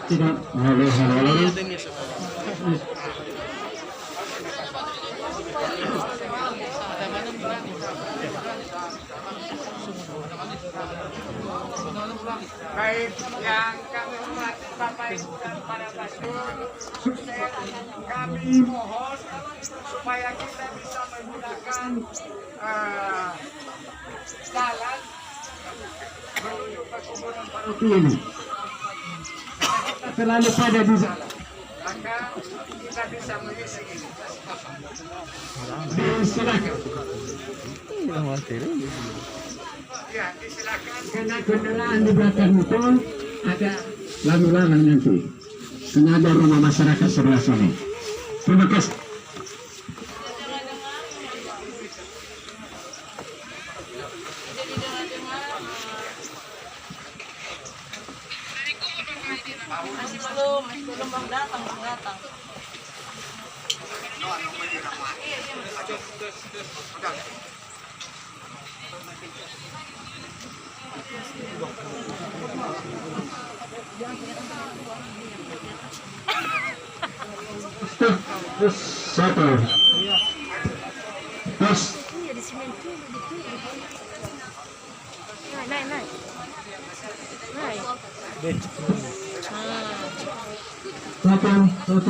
Tidak, halo. Baik yang kami hormati Bapak Ibu dan para pastor, kami mohon supaya kita bisa menggunakan jalan menuju ke kuburan paroki ini. Terlalu pada di jalan, maka kita bisa mengisi ini. Silakan. Ya, disilakan karena kendaraan di belakang itu ada lalu-lalang nanti. Karena ada rumah masyarakat sebelah sini. Terima kasih. Masih belum bang datang. Terus satu. Terus. Naik. Satu. Terus.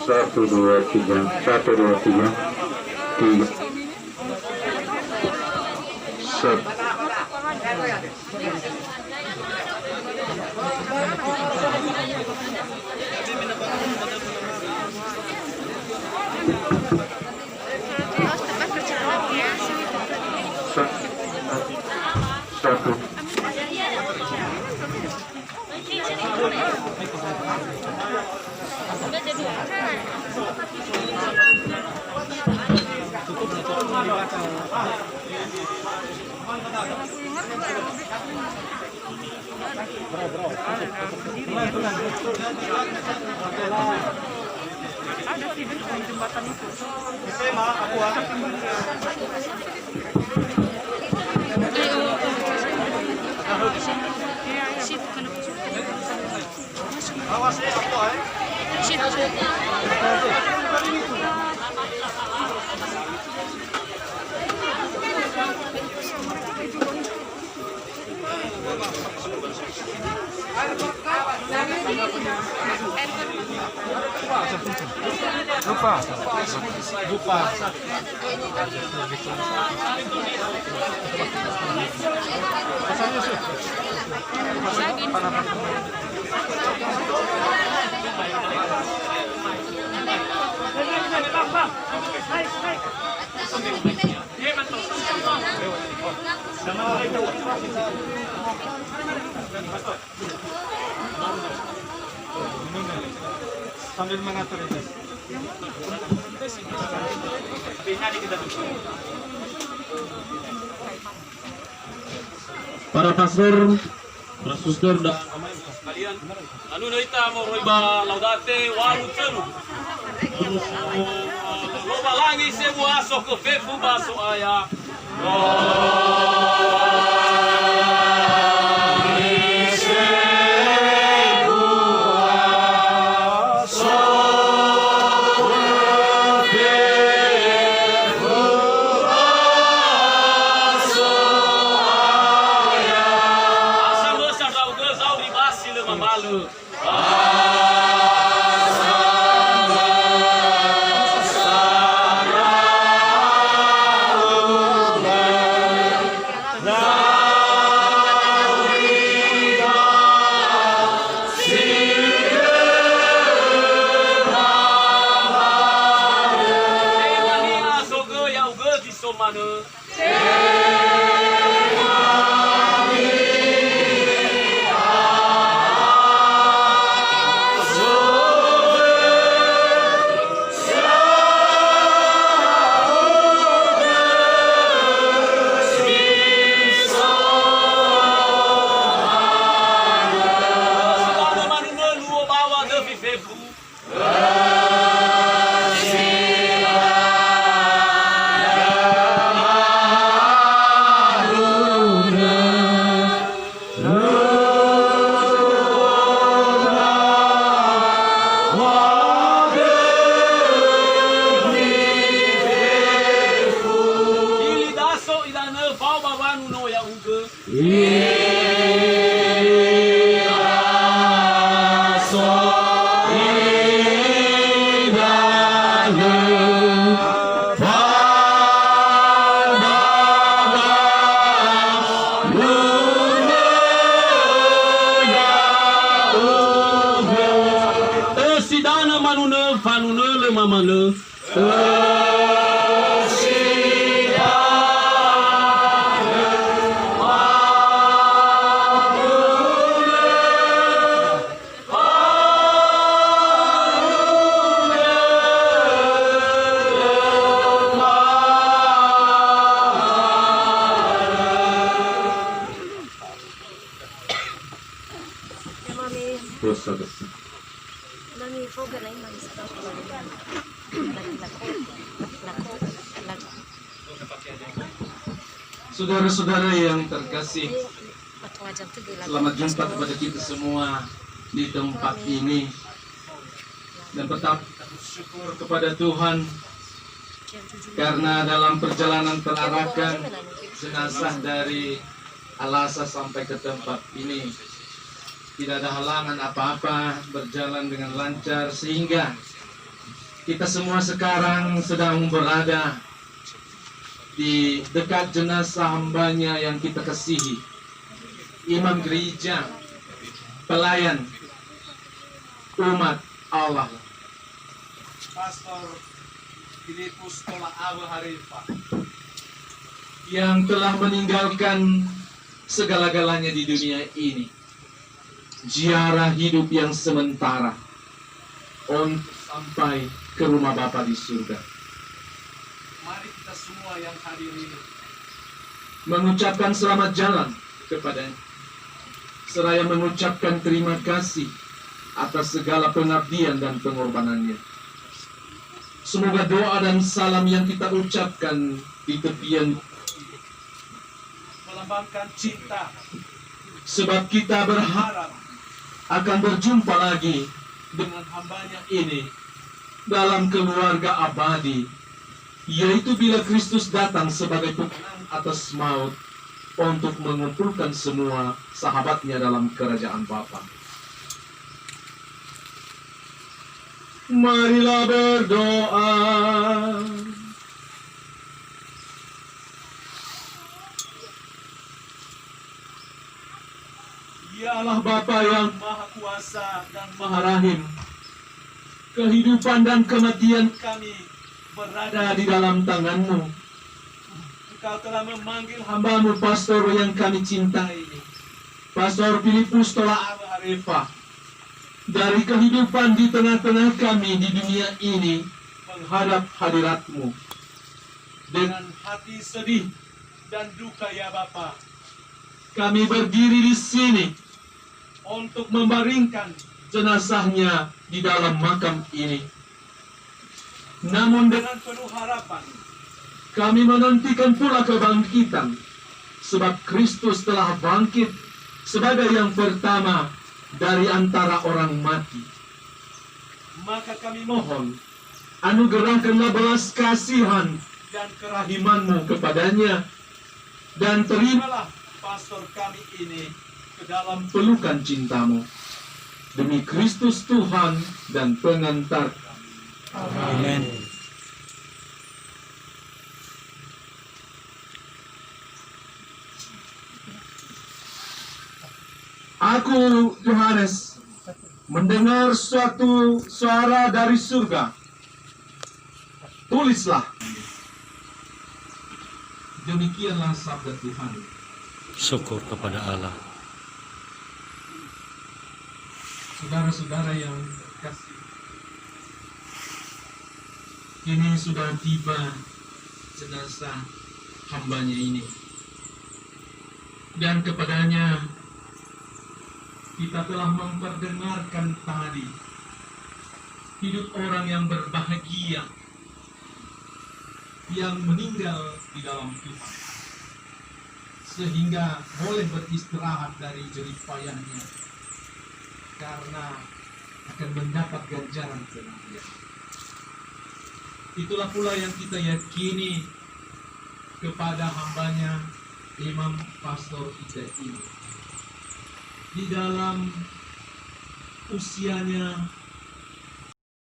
Satu, dua, tiga. Satu. Ada sih di jembatan itu. Awas ya, aku lupa. Sambil mengatur itu. Para pastor, suster dan kalian anu naita mo roiba laudate waru tenu loba langi se buaso ko fefu baso aya uga zau di basi le mamalu. Mana sidana manuna fanuna le mamana dosa-dosa. Saudara-saudara yang terkasih, selamat jumpa kepada kita semua di tempat ini. Dan tetap bersyukur kepada Tuhan karena dalam perjalanan terarahkan jenazah dari Alasa sampai ke tempat ini tidak ada halangan apa-apa, berjalan dengan lancar, sehingga kita semua sekarang sedang berada di dekat jenazah hambanya yang kita kasihi, imam gereja, pelayan umat Allah, Pastor Filipus Tola Abu Harifa, yang telah meninggalkan segala-galanya di dunia ini, ziarah hidup yang sementara untuk sampai ke rumah Bapa di surga. Mari kita semua yang hadir ini mengucapkan selamat jalan kepadanya, seraya mengucapkan terima kasih atas segala pengabdian dan pengorbanannya. Semoga doa dan salam yang kita ucapkan di tepian melambangkan cinta, sebab kita berharap akan berjumpa lagi dengan hambanya ini dalam keluarga abadi, yaitu bila Kristus datang sebagai pemenang atas maut untuk mengumpulkan semua sahabatnya dalam kerajaan Bapa. Marilah berdoa. Ya Allah Bapa yang Maha Kuasa dan Maha Rahim, kehidupan dan kematian kami berada di dalam tangan-Mu. Engkau telah memanggil hamba-Mu pastor yang kami cintai, Pastor Filipus Tola Abu Harifa, dari kehidupan di tengah-tengah kami di dunia ini menghadap hadirat-Mu. Dengan hati sedih dan duka ya Bapa, kami berdiri di sini untuk membaringkan jenazahnya di dalam makam ini. Namun dengan penuh harapan, kami menantikan pula kebangkitan, sebab Kristus telah bangkit sebagai yang pertama dari antara orang mati. Maka kami mohon, anugerahkanlah belas kasihan dan kerahiman-Mu kepadanya, dan terimalah pastor kami ini ke dalam pelukan cintamu. Demi Kristus Tuhan dan pengantar kami. Amin. Aku, Yohanes, mendengar suatu suara dari surga. Tulislah. Demikianlah sabda Tuhan. Syukur kepada Allah. Saudara-saudara yang kasih, kini sudah tiba jenazah hambanya ini. Dan kepadanya kita telah memperdengarkan tadi hidup orang yang berbahagia yang meninggal di dalam Tuhan, sehingga boleh beristirahat dari jerih payahnya karena akan mendapat ganjaran kemuliaan. Itulah pula yang kita yakini kepada hambanya Imam Pastor Ida ini. Di dalam usianya